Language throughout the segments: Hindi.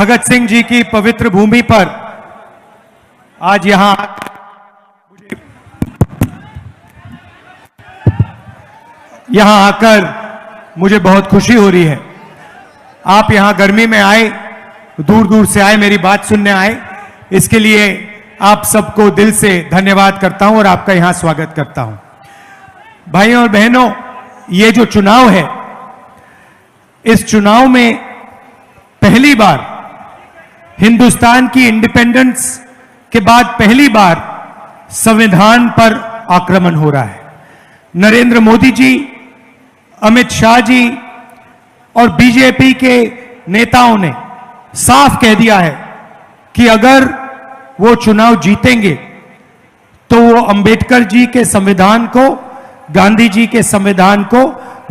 भगत सिंह जी की पवित्र भूमि पर आज यहां आकर मुझे बहुत खुशी हो रही है। आप यहां गर्मी में आए, दूर दूर से आए, मेरी बात सुनने आए, इसके लिए आप सबको दिल से धन्यवाद करता हूं और आपका यहां स्वागत करता हूं। भाइयों और बहनों, ये जो चुनाव है, इस चुनाव में पहली बार हिंदुस्तान की इंडिपेंडेंस के बाद पहली बार संविधान पर आक्रमण हो रहा है। नरेंद्र मोदी जी, अमित शाह जी और बीजेपी के नेताओं ने साफ कह दिया है कि अगर वो चुनाव जीतेंगे तो वो अंबेडकर जी के संविधान को, गांधी जी के संविधान को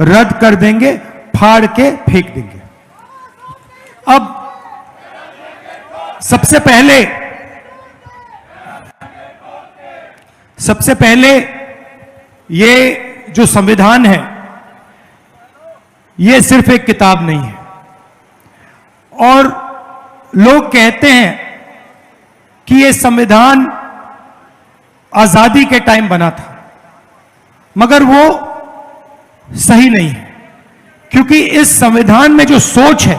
रद्द कर देंगे, फाड़ के फेंक देंगे। अब सबसे पहले ये जो संविधान है, ये सिर्फ एक किताब नहीं है। और लोग कहते हैं कि ये संविधान आजादी के टाइम बना था, मगर वो सही नहीं है, क्योंकि इस संविधान में जो सोच है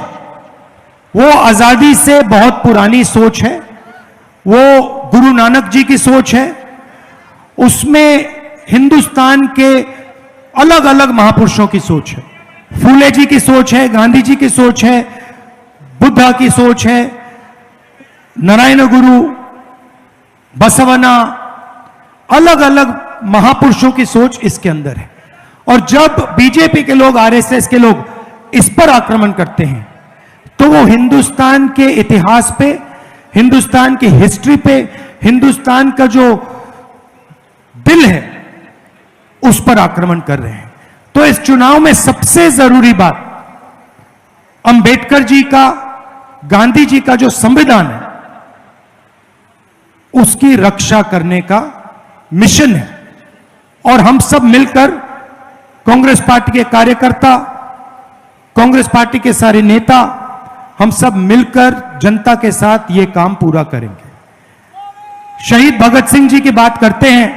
वो आजादी से बहुत पुरानी सोच है। वो गुरु नानक जी की सोच है। उसमें हिंदुस्तान के अलग अलग महापुरुषों की सोच है। फूले जी की सोच है, गांधी जी की सोच है, बुद्धा की सोच है, नारायण गुरु, बसवना, अलग अलग महापुरुषों की सोच इसके अंदर है। और जब बीजेपी के लोग, आरएसएस के लोग इस पर आक्रमण करते हैं तो वो हिंदुस्तान के इतिहास पे, हिंदुस्तान की हिस्ट्री पे, हिंदुस्तान का जो दिल है उस पर आक्रमण कर रहे हैं। तो इस चुनाव में सबसे जरूरी बात अंबेडकर जी का, गांधी जी का जो संविधान है उसकी रक्षा करने का मिशन है। और हम सब मिलकर, कांग्रेस पार्टी के कार्यकर्ता, कांग्रेस पार्टी के सारे नेता, हम सब मिलकर जनता के साथ यह काम पूरा करेंगे। शहीद भगत सिंह जी की बात करते हैं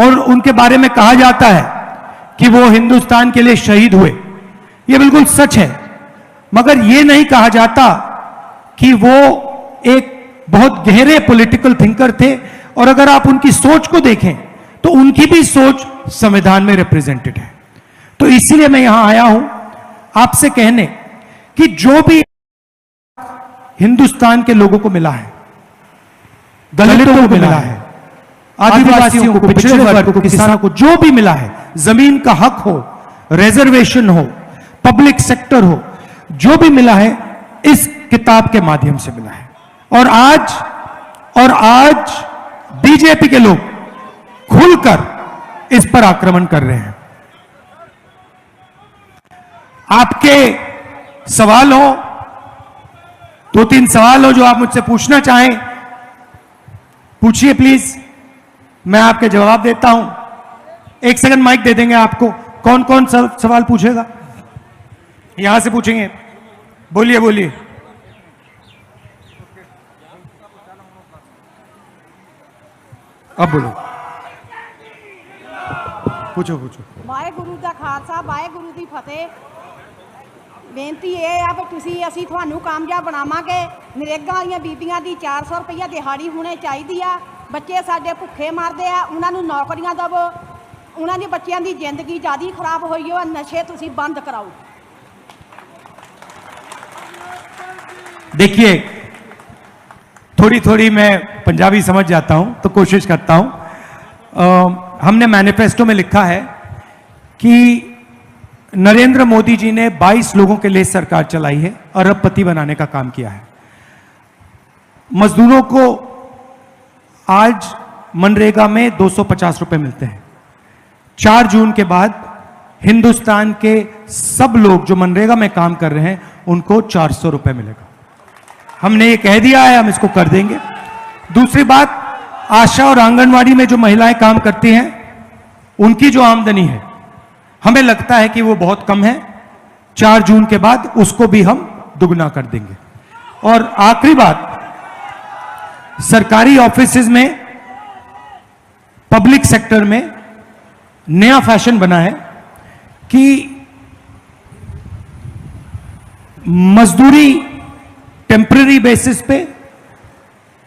और उनके बारे में कहा जाता है कि वो हिंदुस्तान के लिए शहीद हुए। यह बिल्कुल सच है, मगर यह नहीं कहा जाता कि वो एक बहुत गहरे पॉलिटिकल थिंकर थे। और अगर आप उनकी सोच को देखें तो उनकी भी सोच संविधान में रिप्रेजेंटेड है। तो इसीलिए मैं यहां आया हूं आपसे कहने कि जो भी हिंदुस्तान के लोगों को मिला है, दलितों को मिला है, आदिवासियों को, पिछड़े वर्ग को, किसानों को, जो भी मिला है, जमीन का हक हो, रिजर्वेशन हो, पब्लिक सेक्टर हो, जो भी मिला है इस किताब के माध्यम से मिला है। और आज बीजेपी के लोग खुलकर इस पर आक्रमण कर रहे हैं। आपके सवाल हो, 2-3 सवाल हो जो आप मुझसे पूछना चाहें, पूछिए प्लीज, मैं आपके जवाब देता हूं। 1 सेकंड माइक दे देंगे आपको। कौन कौन सवाल पूछेगा? यहां से पूछेंगे। बोलिए बोलिए। अब बोलो, पूछो पूछो। वाहेगुरु दा खालसा, वाहेगुरु दी फतेह। बेनती ये आ भी तुसी असीं तुहानू कामयाब बनावांगे। नरेगा वालीआं बीबीआं दी 400 रुपया दिहाड़ी होनी चाहिदी आ। बच्चे साडे भुखे मरदे आ, उन्हां नू नौकरियां दवो। उन्हां दे बच्चिआं दी जिंदगी ज़्यादा खराब होई हो। नशे तुसी बंद कराओ। देखिए, थोड़ी थोड़ी मैं पंजाबी समझ जाता हूं तो कोशिश करता हूं। हमने मैनिफेस्टो में लिखा है कि नरेंद्र मोदी जी ने 22 लोगों के लिए सरकार चलाई है, अरबपति बनाने का काम किया है। मजदूरों को आज मनरेगा में 250 रुपए मिलते हैं। 4 जून के बाद हिंदुस्तान के सब लोग जो मनरेगा में काम कर रहे हैं उनको 400 रुपए मिलेगा। हमने ये कह दिया है, हम इसको कर देंगे। दूसरी बात, आशा और आंगनवाड़ी में जो महिलाएं काम करती हैं उनकी जो आमदनी है, हमें लगता है कि वो बहुत कम है। 4 जून के बाद उसको भी हम दुगना कर देंगे। और आखिरी बात, सरकारी ऑफिसेज में, पब्लिक सेक्टर में नया फैशन बना है कि मजदूरी टेम्पररी बेसिस पे,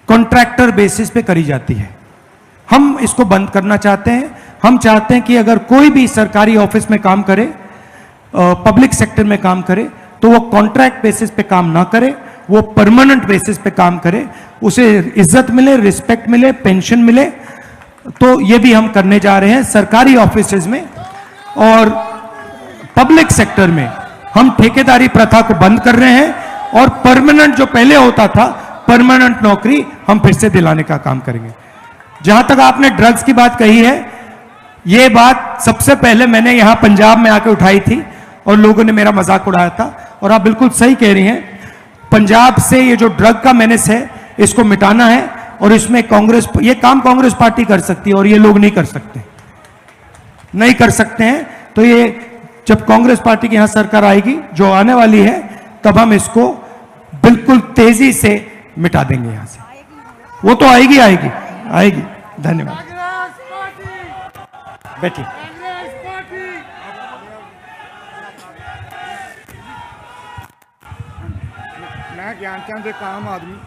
कॉन्ट्रैक्टर बेसिस पे करी जाती है। हम इसको बंद करना चाहते हैं। हम चाहते हैं कि अगर कोई भी सरकारी ऑफिस में काम करे, पब्लिक सेक्टर में काम करे, तो वो कॉन्ट्रैक्ट बेसिस पे काम ना करे, वो परमानेंट बेसिस पे काम करे, उसे इज्जत मिले, रिस्पेक्ट मिले, पेंशन मिले। तो ये भी हम करने जा रहे हैं सरकारी ऑफिसेज में। और पब्लिक सेक्टर में हम ठेकेदारी प्रथा को बंद कर रहे हैं और परमानेंट, जो पहले होता था, परमानेंट नौकरी हम फिर से दिलाने का काम करेंगे। जहां तक आपने ड्रग्स की बात कही है, यह बात सबसे पहले मैंने यहां पंजाब में आके उठाई थी और लोगों ने मेरा मजाक उड़ाया था। और आप बिल्कुल सही कह रही हैं, पंजाब से ये जो ड्रग का मेनेस है, इसको मिटाना है। और इसमें कांग्रेस, ये काम कांग्रेस पार्टी कर सकती है और ये लोग नहीं कर सकते, नहीं कर सकते हैं। तो ये जब कांग्रेस पार्टी की यहां सरकार आएगी, जो आने वाली है, तब हम इसको बिल्कुल तेजी से मिटा देंगे यहां से। वो तो आएगी आएगी आएगी। धन्यवाद। बैठिए। मैं ज्ञानचंद एक आम आदमी,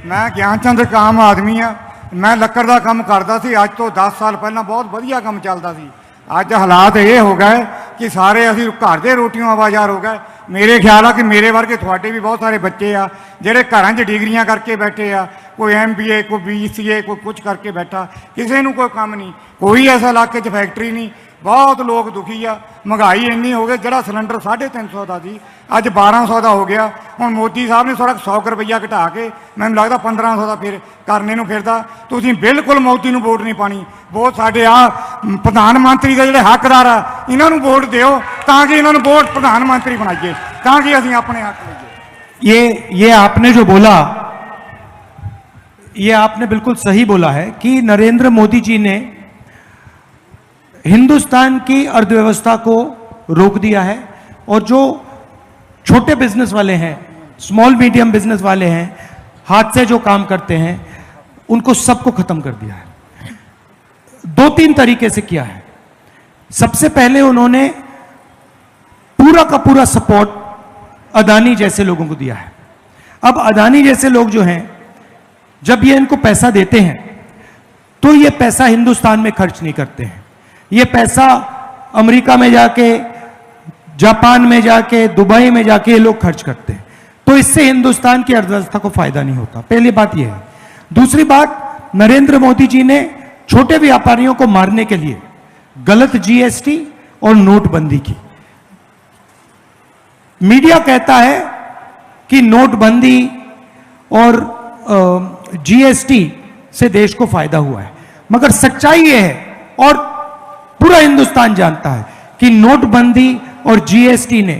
मैं ज्ञानचंद एक आम ਆਦਮੀ ਆ। मैं ਲੱਕੜ ਦਾ ਕੰਮ ਕਰਦਾ ਸੀ। ਅੱਜ ਤੋਂ 10 ਸਾਲ ਪਹਿਲਾਂ ਬਹੁਤ ਵਧੀਆ ਕੰਮ ਚੱਲਦਾ ਸੀ। ਅੱਜ ਹਾਲਾਤ ਇਹ ਹੋ ਗਏ ਕਿ ਸਾਰੇ ਅਸੀਂ ਘਰ ਦੇ ਰੋਟੀਆਂ ਆਵਾਜ਼ਾਰ ਹੋ ਗਏ। ਮੇਰੇ ਖਿਆਲ ਆ ਕਿ ਮੇਰੇ ਵਰਗੇ ਤੁਹਾਡੇ ਵੀ ਬਹੁਤ ਸਾਰੇ ਬੱਚੇ ਆ ਜਿਹੜੇ ਘਰਾਂ 'ਚ ਡਿਗਰੀਆਂ ਕਰਕੇ ਬੈਠੇ ਆ, ਕੋਈ MBA, ਕੋਈ BCA, ਕੋਈ ਕੁਝ ਕਰਕੇ ਬੈਠਾ, ਕਿਸੇ ਨੂੰ ਕੋਈ ਕੰਮ ਨਹੀਂ, ਕੋਈ ਐਸਾ ਇਲਾਕੇ 'ਚ ਫੈਕਟਰੀ ਨਹੀਂ। बहुत लोग दुखी आ। महंगाई इन्नी हो गई, जरा सिलेंडर 350 का सी अज 1200 का हो गया। हुण मोदी साहब ने थोड़ा 100 रुपया घटा के मैनूं लगदा 1500 का फिर करने नूं फिरदा। तुसीं बिल्कुल मोदी नूं वोट नहीं पानी। वोट साडे आ प्रधानमंत्री के जिहड़े हकदार आ, इन्हां नूं वोट दिओ तां कि इन्हां नूं वोट प्रधानमंत्री बनाइए, तां कि असीं अपने हक लईए। ये आपने जो बोला, ये आपने बिल्कुल सही बोला है कि नरेंद्र मोदी जी ने हिंदुस्तान की अर्थव्यवस्था को रोक दिया है और जो छोटे बिजनेस वाले हैं, स्मॉल मीडियम बिजनेस वाले हैं, हाथ से जो काम करते हैं, उनको सबको खत्म कर दिया है। 2-3 तरीके से किया है। सबसे पहले उन्होंने पूरा का पूरा सपोर्ट अदानी जैसे लोगों को दिया है। अब अदानी जैसे लोग जो हैं, जब ये इनको पैसा देते हैं तो ये पैसा हिंदुस्तान में खर्च नहीं करते हैं। ये पैसा अमेरिका में जाके, जापान में जाके, दुबई में जाके ये लोग खर्च करते हैं। तो इससे हिंदुस्तान की अर्थव्यवस्था को फायदा नहीं होता। पहली बात यह है। दूसरी बात, नरेंद्र मोदी जी ने छोटे व्यापारियों को मारने के लिए गलत GST और नोटबंदी की। मीडिया कहता है कि नोटबंदी और GST से देश को फायदा हुआ है, मगर सच्चाई यह है और पूरा हिंदुस्तान जानता है कि नोटबंदी और GST ने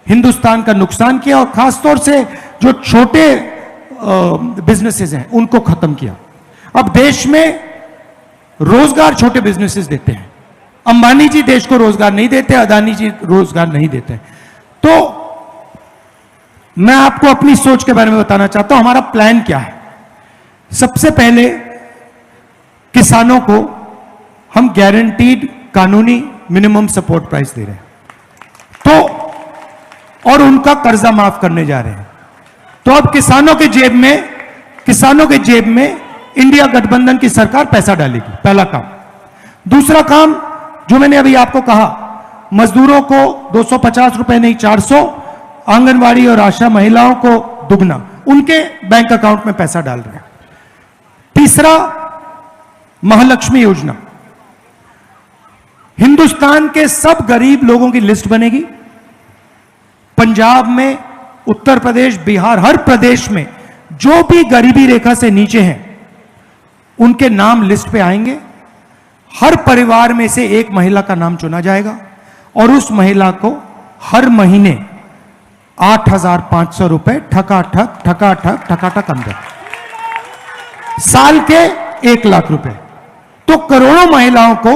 हिंदुस्तान का नुकसान किया और खासतौर से जो छोटे बिजनेसेस हैं उनको खत्म किया। अब देश में रोजगार छोटे बिजनेसेस देते हैं। अंबानी जी देश को रोजगार नहीं देते, अदानी जी रोजगार नहीं देते। तो मैं आपको अपनी सोच के बारे में बताना चाहता हूं। हमारा प्लान क्या है? सबसे पहले किसानों को हम गारंटीड कानूनी मिनिमम सपोर्ट प्राइस दे रहे हैं, तो और उनका कर्जा माफ करने जा रहे हैं। तो अब किसानों के जेब में इंडिया गठबंधन की सरकार पैसा डालेगी, पहला काम। दूसरा काम जो मैंने अभी आपको कहा, मजदूरों को 250 रुपए नहीं 400, आंगनवाड़ी और आशा महिलाओं को दुगना, उनके बैंक अकाउंट में पैसा डाल रहे हैं। तीसरा, महालक्ष्मी योजना। हिंदुस्तान के सब गरीब लोगों की लिस्ट बनेगी। पंजाब में, उत्तर प्रदेश, बिहार, हर प्रदेश में जो भी गरीबी रेखा से नीचे हैं उनके नाम लिस्ट पे आएंगे। हर परिवार में से एक महिला का नाम चुना जाएगा और उस महिला को हर महीने 8,500 रुपए ठकाठक अंदर, साल के 1 लाख रुपए। तो करोड़ों महिलाओं को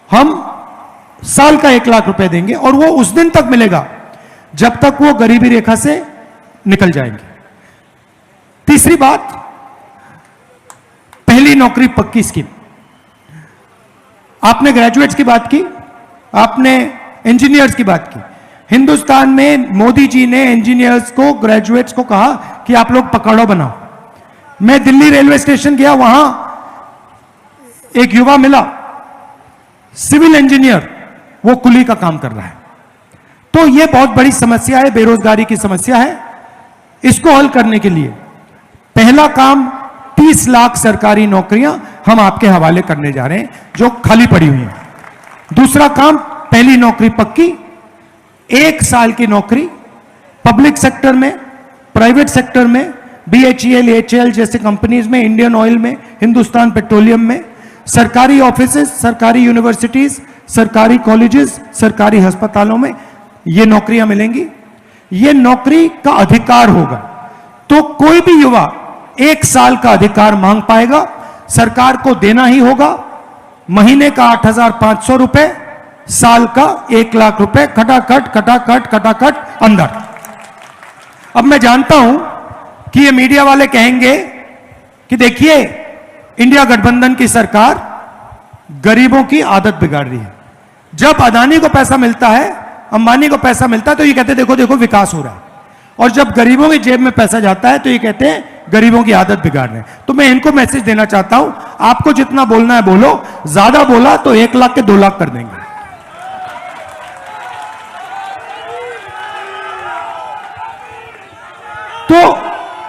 हम साल का 1 लाख रुपए देंगे और वो उस दिन तक मिलेगा जब तक वो गरीबी रेखा से निकल जाएंगे। तीसरी बात, पहली नौकरी पक्की स्कीम। आपने ग्रेजुएट्स की बात की, आपने इंजीनियर्स की बात की। हिंदुस्तान में मोदी जी ने इंजीनियर्स को, ग्रेजुएट्स को कहा कि आप लोग पकड़ो बनाओ। मैं दिल्ली रेलवे स्टेशन गया, वहां एक युवा मिला, सिविल इंजीनियर, वो कुली का काम कर रहा है। तो यह बहुत बड़ी समस्या है, बेरोजगारी की समस्या है। इसको हल करने के लिए पहला काम 30 लाख सरकारी नौकरियां हम आपके हवाले करने जा रहे हैं जो खाली पड़ी हुई हैं। दूसरा काम, पहली नौकरी पक्की, 1 साल की नौकरी पब्लिक सेक्टर में, प्राइवेट सेक्टर में, BHEL, HAL जैसे कंपनीज में, इंडियन ऑयल में, हिंदुस्तान पेट्रोलियम में, सरकारी ऑफिसेज, सरकारी यूनिवर्सिटीज, सरकारी कॉलेजेस, सरकारी अस्पतालों में ये नौकरियां मिलेंगी। ये नौकरी का अधिकार होगा, तो कोई भी युवा 1 साल का अधिकार मांग पाएगा, सरकार को देना ही होगा। महीने का 8,500 रुपए, साल का 1 लाख रुपए, खटाखट खटाखट खटाखट अंदर। अब मैं जानता हूं कि ये मीडिया वाले कहेंगे कि देखिए इंडिया गठबंधन की सरकार गरीबों की आदत बिगाड़ रही है। जब अदानी को पैसा मिलता है, अंबानी को पैसा मिलता है, तो ये कहते हैं देखो देखो विकास हो रहा है, और जब गरीबों की जेब में पैसा जाता है तो ये कहते हैं गरीबों की आदत बिगाड़ रहे हैं। तो मैं इनको मैसेज देना चाहता हूं, आपको जितना बोलना है बोलो, ज्यादा बोला तो 1 लाख के 2 लाख कर देंगे।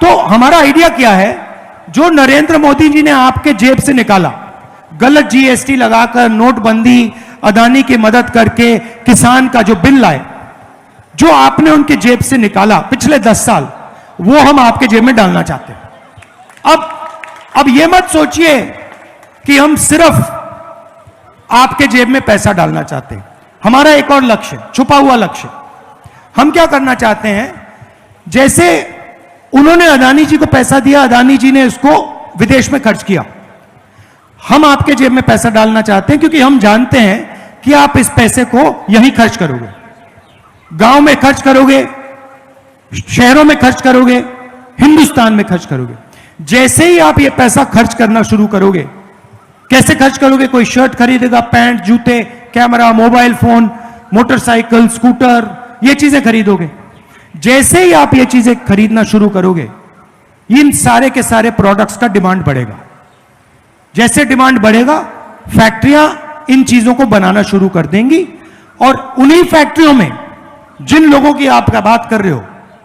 तो हमारा आइडिया क्या है, जो नरेंद्र मोदी जी ने आपके जेब से निकाला, गलत GST लगाकर, नोटबंदी, अदानी की मदद करके, किसान का जो बिल लाए, जो आपने उनके जेब से निकाला पिछले 10 साल, वो हम आपके जेब में डालना चाहते हैं। अब ये मत सोचिए कि हम सिर्फ आपके जेब में पैसा डालना चाहते हैं। हमारा एक और लक्ष्य, छुपा हुआ लक्ष्य, हम क्या करना चाहते हैं, जैसे उन्होंने अदानी जी को पैसा दिया, अदानी जी ने इसको विदेश में खर्च किया, हम आपके जेब में पैसा डालना चाहते हैं, क्योंकि हम जानते हैं कि आप इस पैसे को यहीं खर्च करोगे, गांव में खर्च करोगे, शहरों में खर्च करोगे, हिंदुस्तान में खर्च करोगे। जैसे ही आप ये पैसा खर्च करना शुरू करोगे, कैसे खर्च करोगे, कोई शर्ट खरीदेगा, पैंट, जूते, camera, mobile phone, motorcycle, scooter, ये चीजें खरीदोगे। जैसे ही आप ये चीजें खरीदना शुरू करोगे, इन सारे के सारे प्रोडक्ट्स का डिमांड बढ़ेगा। जैसे डिमांड बढ़ेगा, फैक्ट्रियां इन चीजों को बनाना शुरू कर देंगी, और उन्हीं फैक्ट्रियों में जिन लोगों की आप बात कर रहे हो,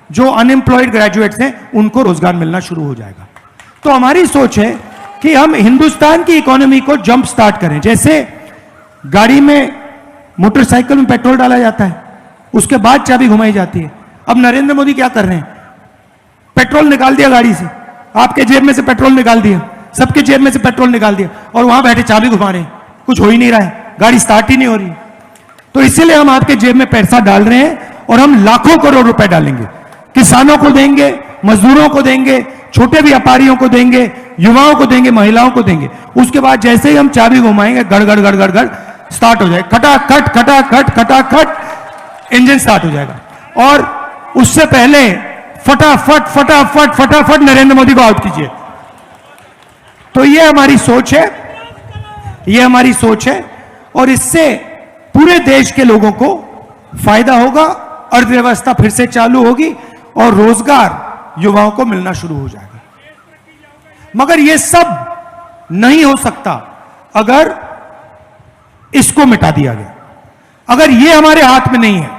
जो अनएम्प्लॉयड ग्रेजुएट्स हैं, उनको रोजगार मिलना शुरू हो जाएगा। तो हमारी सोच है कि हम हिंदुस्तान की इकोनॉमी को जंप स्टार्ट करें। जैसे गाड़ी में, मोटरसाइकिल में पेट्रोल डाला जाता है, उसके बाद चाबी घुमाई जाती है। अब नरेंद्र मोदी क्या कर रहे हैं, पेट्रोल निकाल दिया गाड़ी से, आपके जेब में से पेट्रोल निकाल दिया, सबके जेब में से पेट्रोल निकाल दिया, और वहां बैठे चाबी घुमा रहे हैं, कुछ हो ही नहीं रहा है, गाड़ी स्टार्ट ही नहीं हो रही। तो इसीलिए हम आपके जेब में पैसा डाल रहे हैं, और हम लाखों करोड़ रुपए डालेंगे, किसानों को देंगे, मजदूरों को देंगे, छोटे व्यापारियों को देंगे, युवाओं को देंगे, महिलाओं को देंगे। उसके बाद जैसे ही हम चाबी घुमाएंगे, गड़गड़ गड़गड़ गड़ स्टार्ट हो जाएगा, खटाखट खटाखट खटाखट इंजन स्टार्ट हो जाएगा। और उससे पहले फटाफट फटाफट फटाफट नरेंद्र मोदी को आउट कीजिए। तो ये हमारी सोच है, ये हमारी सोच है, और इससे पूरे देश के लोगों को फायदा होगा, अर्थव्यवस्था फिर से चालू होगी, और रोजगार युवाओं को मिलना शुरू हो जाएगा। मगर यह सब नहीं हो सकता अगर इसको मिटा दिया गया, अगर यह हमारे हाथ में नहीं है।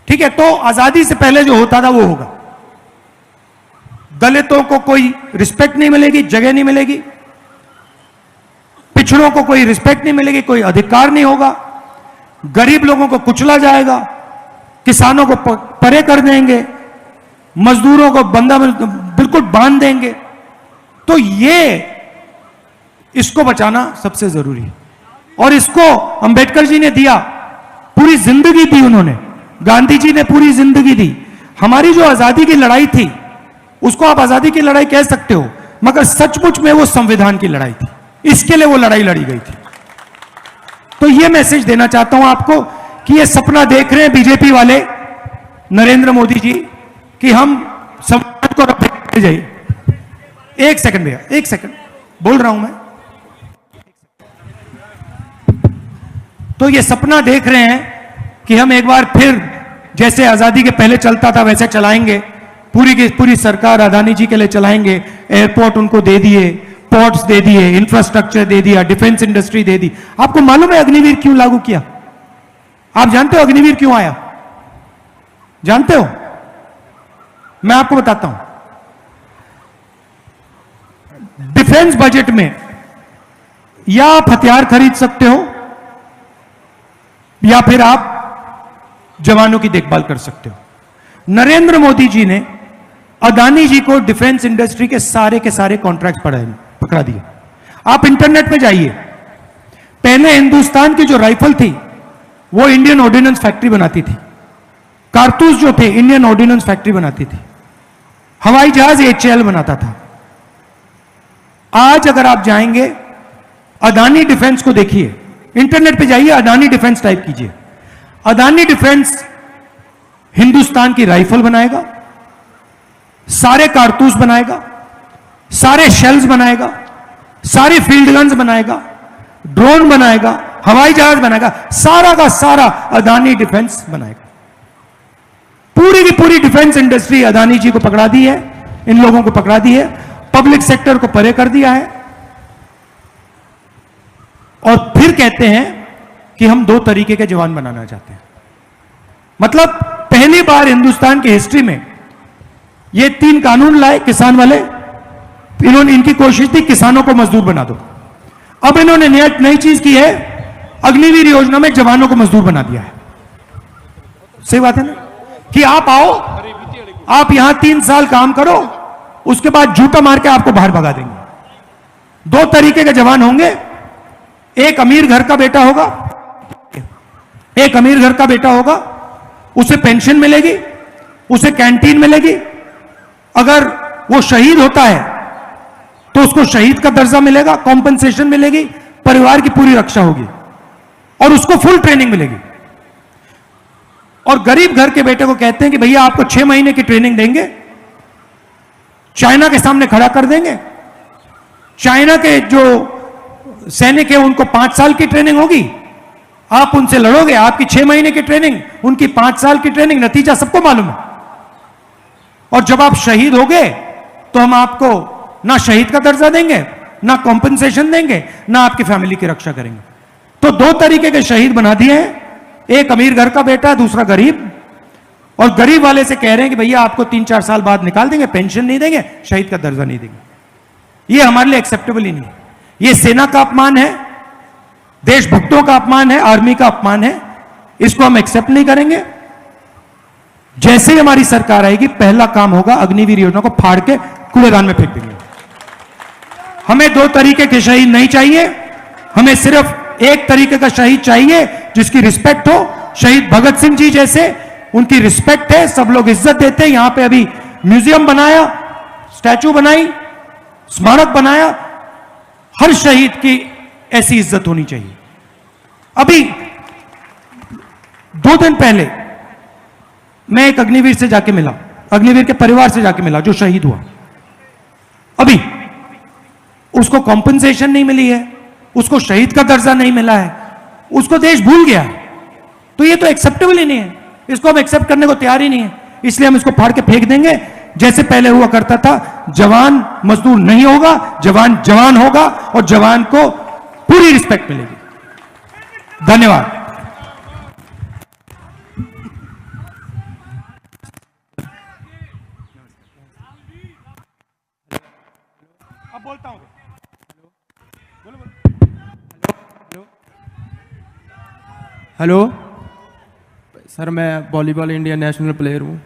ठीक है, तो आजादी से पहले जो होता था वो होगा। दलितों को कोई रिस्पेक्ट नहीं मिलेगी, जगह नहीं मिलेगी, पिछड़ों को कोई रिस्पेक्ट नहीं मिलेगी, कोई अधिकार नहीं होगा, गरीब लोगों को कुचला जाएगा, किसानों को परे कर देंगे, मजदूरों को बंदा बिल्कुल बांध देंगे। तो ये इसको बचाना सबसे जरूरी है, और इसको अंबेडकर जी ने दिया, पूरी जिंदगी दी उन्होंने, गांधी जी ने पूरी जिंदगी दी। हमारी जो आजादी की लड़ाई थी, उसको आप आजादी की लड़ाई कह सकते हो, मगर सचमुच में वो संविधान की लड़ाई थी, इसके लिए वो लड़ाई लड़ी गई थी। तो ये मैसेज देना चाहता हूं आपको कि ये सपना देख रहे हैं बीजेपी वाले, नरेंद्र मोदी जी, कि हम संविधान को एक सेकंड भैया, एक सेकंड बोल रहा हूं मैं। तो ये सपना देख रहे हैं कि हम एक बार फिर जैसे आजादी के पहले चलता था वैसे चलाएंगे, पूरी की पूरी सरकार अदानी जी के लिए चलाएंगे। एयरपोर्ट उनको दे दिए, पोर्ट्स दे दिए, इंफ्रास्ट्रक्चर दे दिया, डिफेंस इंडस्ट्री दे दी। आपको मालूम है अग्निवीर क्यों लागू किया? आप जानते हो अग्निवीर क्यों आया? जानते हो? मैं आपको बताता हूं। डिफेंस बजट में या आप हथियार खरीद सकते हो या फिर आप जवानों की देखभाल कर सकते हो। नरेंद्र मोदी जी ने अदानी जी को डिफेंस इंडस्ट्री के सारे कॉन्ट्रैक्ट पकड़ा दिए। आप इंटरनेट पे जाइए, पहले हिंदुस्तान की जो राइफल थी वो इंडियन ऑर्डिनेंस फैक्ट्री बनाती थी, कारतूस जो थे इंडियन ऑर्डिनेंस फैक्ट्री बनाती थी, हवाई जहाज HAL बनाता था। आज अगर आप जाएंगे अदानी डिफेंस को देखिए, इंटरनेट पे जाइए, अदानी डिफेंस टाइप कीजिए। अदानी डिफेंस हिंदुस्तान की राइफल बनाएगा, सारे कारतूस बनाएगा, सारे शेल्स बनाएगा, सारे फील्ड गन्स बनाएगा, ड्रोन बनाएगा, हवाई जहाज बनाएगा, सारा का सारा अदानी डिफेंस बनाएगा। पूरी की पूरी डिफेंस इंडस्ट्री अदानी जी को पकड़ा दी है, इन लोगों को पकड़ा दी है, पब्लिक सेक्टर को परे कर दिया है। और फिर कहते हैं कि हम 2 तरीके के जवान बनाना चाहते हैं। मतलब पहली बार हिंदुस्तान की हिस्ट्री में ये 3 कानून लाए किसान वाले, इन्होंने इनकी कोशिश थी किसानों को मजदूर बना दो। अब इन्होंने नई चीज की है, अग्निवीर योजना में जवानों को मजदूर बना दिया है। सही बात है ना कि आप आओ, आप यहां 3 साल काम करो, उसके बाद जूता मार के आपको बाहर भगा देंगे। 2 तरीके के जवान होंगे, एक अमीर घर का बेटा होगा, एक अमीर घर का बेटा होगा, उसे पेंशन मिलेगी, उसे कैंटीन मिलेगी। अगर वो शहीद होता है तो उसको शहीद का दर्जा मिलेगा, कॉम्पनसेशन मिलेगी, परिवार की पूरी रक्षा होगी और उसको फुल ट्रेनिंग मिलेगी। और गरीब घर के बेटे को कहते हैं कि भैया आपको 6 महीने की ट्रेनिंग देंगे, चाइना के सामने खड़ा कर देंगे। चाइना के जो सैनिक है उनको 5 साल की ट्रेनिंग होगी, आप उनसे लड़ोगे, आपकी 6 महीने की ट्रेनिंग, उनकी 5 साल की ट्रेनिंग, नतीजा सबको मालूम है। और जब आप शहीद हो गए तो हम आपको ना शहीद का दर्जा देंगे, ना कॉम्पनसेशन देंगे, ना आपकी फैमिली की रक्षा करेंगे। तो 2 तरीके के शहीद बना दिए हैं, एक अमीर घर का बेटा, दूसरा गरीब। और गरीब वाले से कह रहे हैं कि भैया आपको 3-4 साल बाद निकाल देंगे, पेंशन नहीं देंगे, शहीद का दर्जा नहीं देंगे। ये हमारे लिए एक्सेप्टेबल ही नहीं है। ये सेना का अपमान है, देशभक्तों का अपमान है, आर्मी का अपमान है, इसको हम एक्सेप्ट नहीं करेंगे। जैसे ही हमारी सरकार आएगी पहला काम होगा अग्निवीर योजना को फाड़ के कूड़ेदान में फेंक देंगे। हमें 2 तरीके के शहीद नहीं चाहिए, हमें सिर्फ एक तरीके का शहीद चाहिए जिसकी रिस्पेक्ट हो। शहीद भगत सिंह जी जैसे, उनकी रिस्पेक्ट है, सब लोग इज्जत देते हैं। यहां पे अभी म्यूजियम बनाया, स्टैचू बनाई, स्मारक बनाया, हर शहीद की ऐसी इज्जत होनी चाहिए। अभी 2 दिन पहले मैं एक अग्निवीर से जाके मिला, अग्निवीर के परिवार से जाके मिला जो शहीद हुआ। अभी उसको कॉम्पनसेशन नहीं मिली है, उसको शहीद का दर्जा नहीं मिला है, उसको देश भूल गया। तो ये तो एक्सेप्टेबल ही नहीं है, इसको हम एक्सेप्ट करने को तैयार ही नहीं है। इसलिए हम इसको फाड़ के फेंक देंगे, जैसे पहले हुआ करता था। जवान मजदूर नहीं होगा, जवान जवान होगा और जवान को पूरी रिस्पेक्ट मिलेगी। धन्यवाद। अब बोलता हूं। हेलो सर, मैं वॉलीबॉल इंडिया ਨੈਸ਼ਨਲ ਪਲੇਅਰ ਹੂੰ।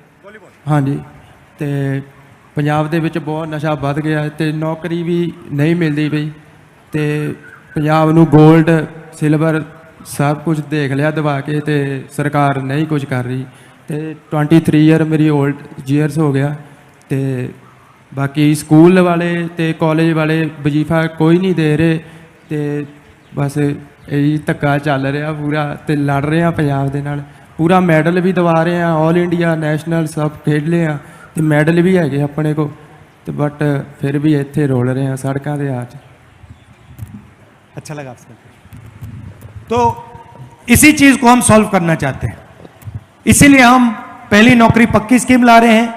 ਹਾਂਜੀ, ਤੇ ਪੰਜਾਬ ਦੇ ਵਿੱਚ ਬਹੁਤ ਨਸ਼ਾ ਵੱਧ ਗਿਆ ਤੇ ਨੌਕਰੀ ਵੀ ਨਹੀਂ ਮਿਲਦੀ ਪਈ ਤੇ ਪੰਜਾਬ ਨੂੰ 골ਡ ਸਿਲਵਰ ਸਭ ਕੁਝ ਦੇਖ ਲਿਆ ਦਵਾ ਕੇ ਤੇ ਸਰਕਾਰ ਨਹੀਂ ਕੁਝ ਕਰ ਰਹੀ ਤੇ 23 ਈਅਰ ਮੇਰੀ 올ਡ ਈਅਰਸ ਹੋ ਗਿਆ ਤੇ ਬਾਕੀ ਸਕੂਲ ਵਾਲੇ ਤੇ ਕਾਲਜ ਵਾਲੇ ਵਜ਼ੀਫਾ ਕੋਈ ਨਹੀਂ ਦੇ ਰਹੇ ਤੇ ਬਸ ਇਹੀ ਧੱਕਾ ਚੱਲ ਰਿਹਾ ਪੂਰਾ ਤੇ ਲੜ ਰਹੇ ਆ ਪੰਜਾਬ ਦੇ ਨਾਲ। ਪੂਰਾ ਮੈਡਲ ਵੀ ਦਿਵਾ ਰਹੇ ਆ, ਆਲ ਇੰਡੀਆ ਨੈਸ਼ਨਲ ਸਭ ਖੇਡ ਲਏ ਆ ਤੇ ਮੈਡਲ ਵੀ ਹੈਗੇ ਆਪਣੇ ਕੋ तो बट फिर भी इत्थे रोल रहे हैं सड़कों के आज। अच्छा लगा आपसे मिलकर। तो इसी चीज को हम सॉल्व करना चाहते हैं, इसीलिए हम पहली नौकरी पक्की स्कीम ला रहे हैं,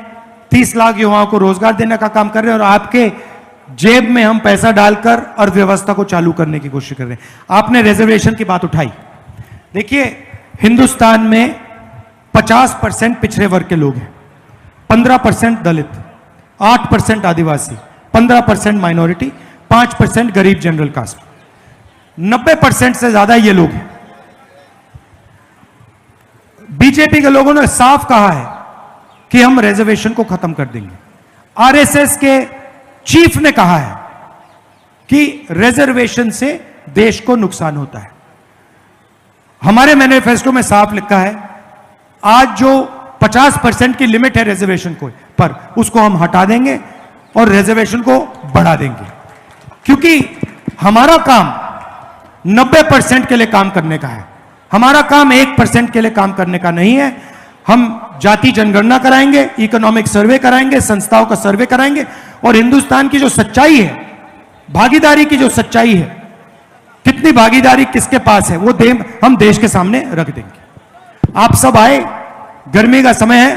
30 लाख युवाओं को रोजगार देने का काम कर रहे हैं और आपके जेब में हम पैसा डालकर अर्थव्यवस्था को चालू करने की कोशिश कर रहे हैं। आपने रिजर्वेशन की बात उठाई, देखिए हिंदुस्तान में 50% पिछड़े वर्ग के लोग हैं, 15% दलित, 8% आदिवासी, 15% माइनॉरिटी, 5% गरीब जनरल कास्ट, 90% से ज्यादा ये लोग हैं। बीजेपी के लोगों ने साफ कहा है कि हम रिजर्वेशन को खत्म कर देंगे। आरएसएस के चीफ ने कहा है कि रिजर्वेशन से देश को नुकसान होता है। हमारे मैनिफेस्टो में साफ लिखा है, आज जो 50% की लिमिट है रिजर्वेशन को पर, उसको हम हटा देंगे और रिजर्वेशन को बढ़ा देंगे, क्योंकि हमारा काम 90% के लिए काम करने का है। हमारा काम 1% के लिए काम करने का नहीं है। हम जाति जनगणना कराएंगे, इकोनॉमिक सर्वे कराएंगे, संस्थाओं का सर्वे कराएंगे और हिंदुस्तान की जो सच्चाई है, भागीदारी की जो सच्चाई है, कितनी भागीदारी किसके पास है, वो हम देश के सामने रख देंगे। आप सब आए, गर्मी का समय है।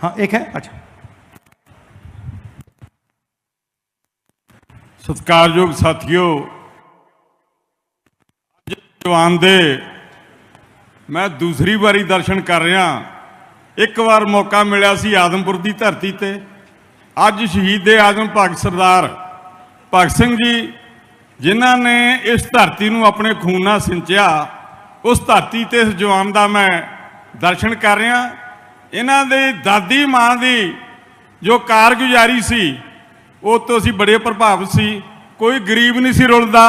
हाँ एक है, अच्छा। सत्कारयोग साथियों, जवान दे मैं दूसरी बारी दर्शन कर रहा। एक बार मौका मिला सी आदमपुर की धरती ते, अज शहीद आजम भगत सरदार भगत सिंह जी जिन्हों ने इस धरती को अपने खून नाल सिंचिया, उस धरती ते इस जवान का मैं दर्शन कर रहा। इन्हां दे दादी माँ की जो कारगुजारी सी, वो तो असीं बड़े प्रभावित सी। कोई गरीब नहीं सी रुलदा,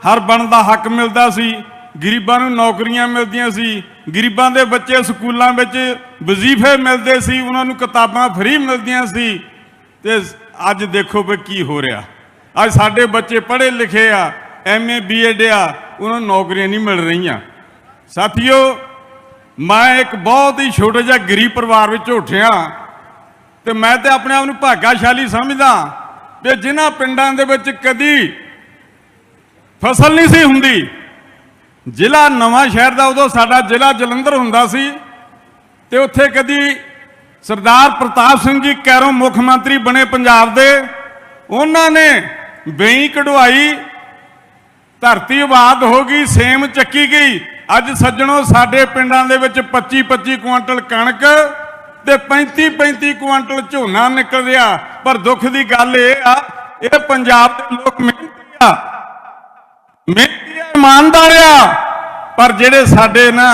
हर बन का हक मिलता सी, गरीबां नूं नौकरियां मिलदियां सी, गरीबां दे बच्चे स्कूलों में वजीफे मिलते सी, उन्होंने किताबां फ्री मिलदियां सी। ते अज देखो भी की हो रहा। अज साडे बच्चे पढ़े लिखे आ, MA BEd आ, उन्होंने नौकरियां नहीं मिल रही। साथियों, मैं एक बहुत ही छोटे जिहा गरीब परिवार में उठिया, तो मैं तो अपने आप को भाग्यशाली समझदा भी जिन्हां पिंडां दे विच कदी फसल नहीं सी हुंदी। जिला नवां शहर का उदों साडा जिला जलंधर हुंदा सी, ते उत्थे कदी सरदार प्रताप सिंह जी कैरों मुख मंत्री बने पंजाब दे, उन्होंने बेई कढ़वाई, धरती आबाद हो गई, सेम चक्की गई। अज सज्जणों, साडे पिंडां दे विच 25-25 कुआंटल कणक ते 35-35 कुआंटल झोना निकल रहा। पर दुख की गल ये पंजाब के लोग मेहनती आ, ईमानदार आ, पर जेडे साडे ना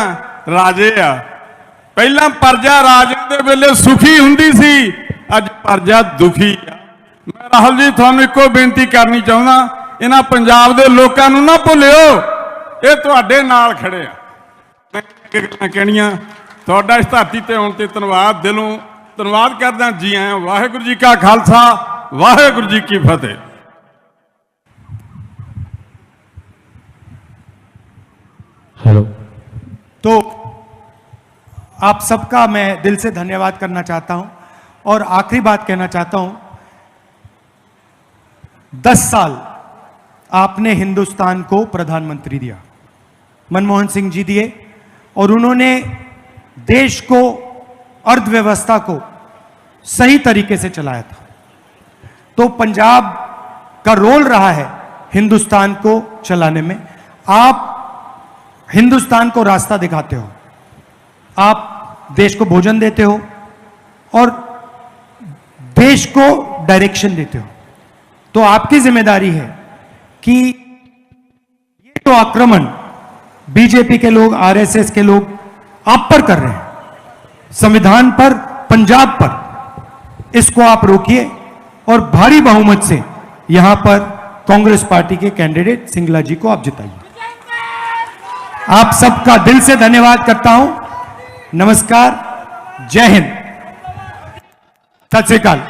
राजे आ, पहला प्रजा राजे दे वेले सुखी हुंदी सी, अज प्रजा दुखी आ। मैं राहुल जी तुहानूं इक्को बेनती करनी चाहुंदा, इन्हां पंजाब दे लोकां नूं ना भुल्लिओ, ये तुहाडे नाल खड़े आ। मैं कहणियां तुहाडा इस धरती ते आउण ते धन्नवाद, दिलों धन्नवाद करदा। जी आया। वाहिगुरू जी का खालसा, वाहिगुरू जी की फतेह। हेलो। तो आप सबका मैं दिल से धन्यवाद करना चाहता हूं और आखिरी बात कहना चाहता हूं, 10 साल आपने हिंदुस्तान को प्रधानमंत्री दिया, मनमोहन सिंह जी दिए, और उन्होंने देश को, अर्थव्यवस्था को सही तरीके से चलाया था। तो पंजाब का रोल रहा है हिंदुस्तान को चलाने में। आप हिंदुस्तान को रास्ता दिखाते हो, आप देश को भोजन देते हो और देश को डायरेक्शन देते हो। तो आपकी जिम्मेदारी है कि ये जो आक्रमण बीजेपी के लोग, आरएसएस के लोग आप पर कर रहे हैं, संविधान पर, पंजाब पर, इसको आप रोकिए और भारी बहुमत से यहां पर कांग्रेस पार्टी के कैंडिडेट सिंगला जी को आप जिताइए। आप सबका दिल से धन्यवाद करता हूं। नमस्कार, जय हिंद, सत श्री अकाल।